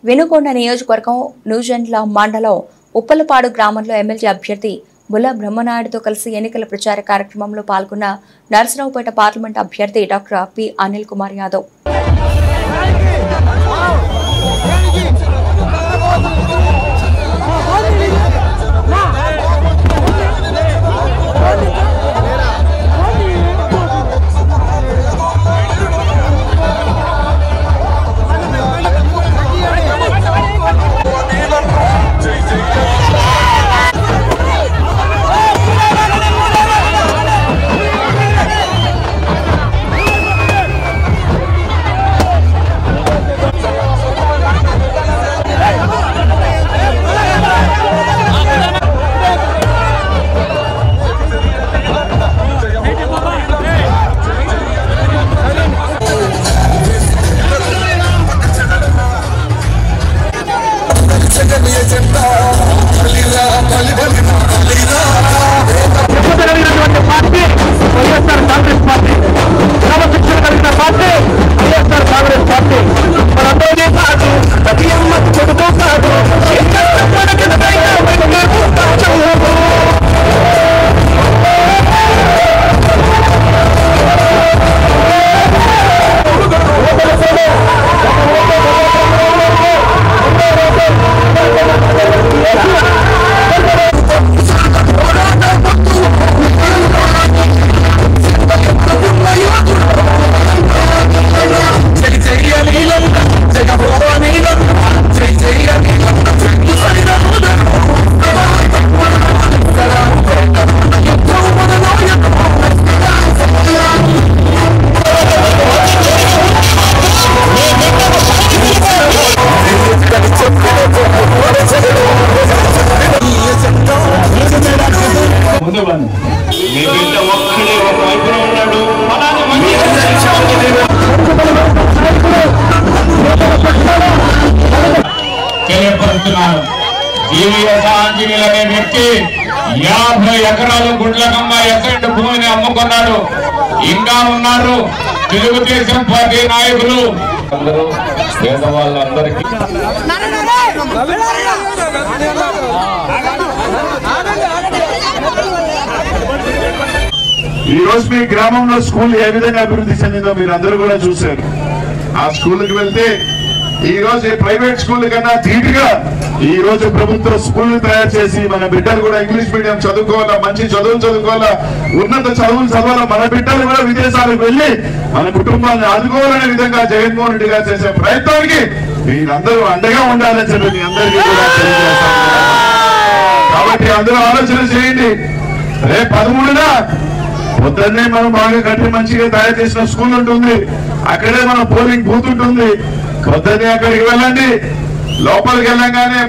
వెనుకొండ నియోజకవర్గం నూజెండ్ల మండలం ఉప్పలపాడు గ్రామంలో ఎమ్మెల్యే అభ్యర్థి బుల్ల బ్రహ్మనాయుడుతో కలిసి ఎన్నికల ప్రచార కార్యక్రమంలో పాల్గొన్న నర్సరావుపేట పార్లమెంట్ అభ్యర్థి డాక్టర్ పి అనిల్ కుమార్ యాదవ్. అనే వ్యక్తి 50 ఎకరాలు గుండ్లకమ్మ ఎకరెంట్ భూమిని అమ్ముకున్నాడు. ఇంకా ఉన్నారు తెలుగుదేశం పార్టీ నాయకులు అందరూ పేదవాళ్ళందరికీ ఈ రోజు మీ గ్రామంలో స్కూల్ ఏ విధంగా అభివృద్ధి చెందిందో మీరు అందరూ కూడా చూశారు. ఆ స్కూల్కి వెళ్తే ఈ రోజు ప్రైవేట్ స్కూల్ కన్నా ధీటుగా ఈ రోజు ప్రభుత్వ స్కూల్ తయారు చేసి మన బిడ్డలు కూడా ఇంగ్లీష్ మీడియం చదువుకోవాలా, మంచి చదువులు చదువుకోవాలా, ఉన్నత చదువులు చదవాలా, మన బిడ్డలు కూడా విదేశాలకు వెళ్లి మన కుటుంబాన్ని ఆదుకోవాలనే విధంగా జగన్మోహన్ రెడ్డి గారు చేసే ప్రయత్నానికి మీరందరూ అండగా ఉండాలని చెప్పి మీ అందరికీ కూడా తెలియజేస్తాను. కాబట్టి అందరూ ఆలోచన చేయండి. రేపు 13న పొద్దున్నే మనం బాగా కట్టి మంచిగా తయారు చేసిన స్కూల్ ఉంటుంది. అక్కడే మన పోలింగ్ బూత్ ఉంటుంది. పొద్దున్నే అక్కడికి వెళ్ళండి. లోపలికి వెళ్ళగానే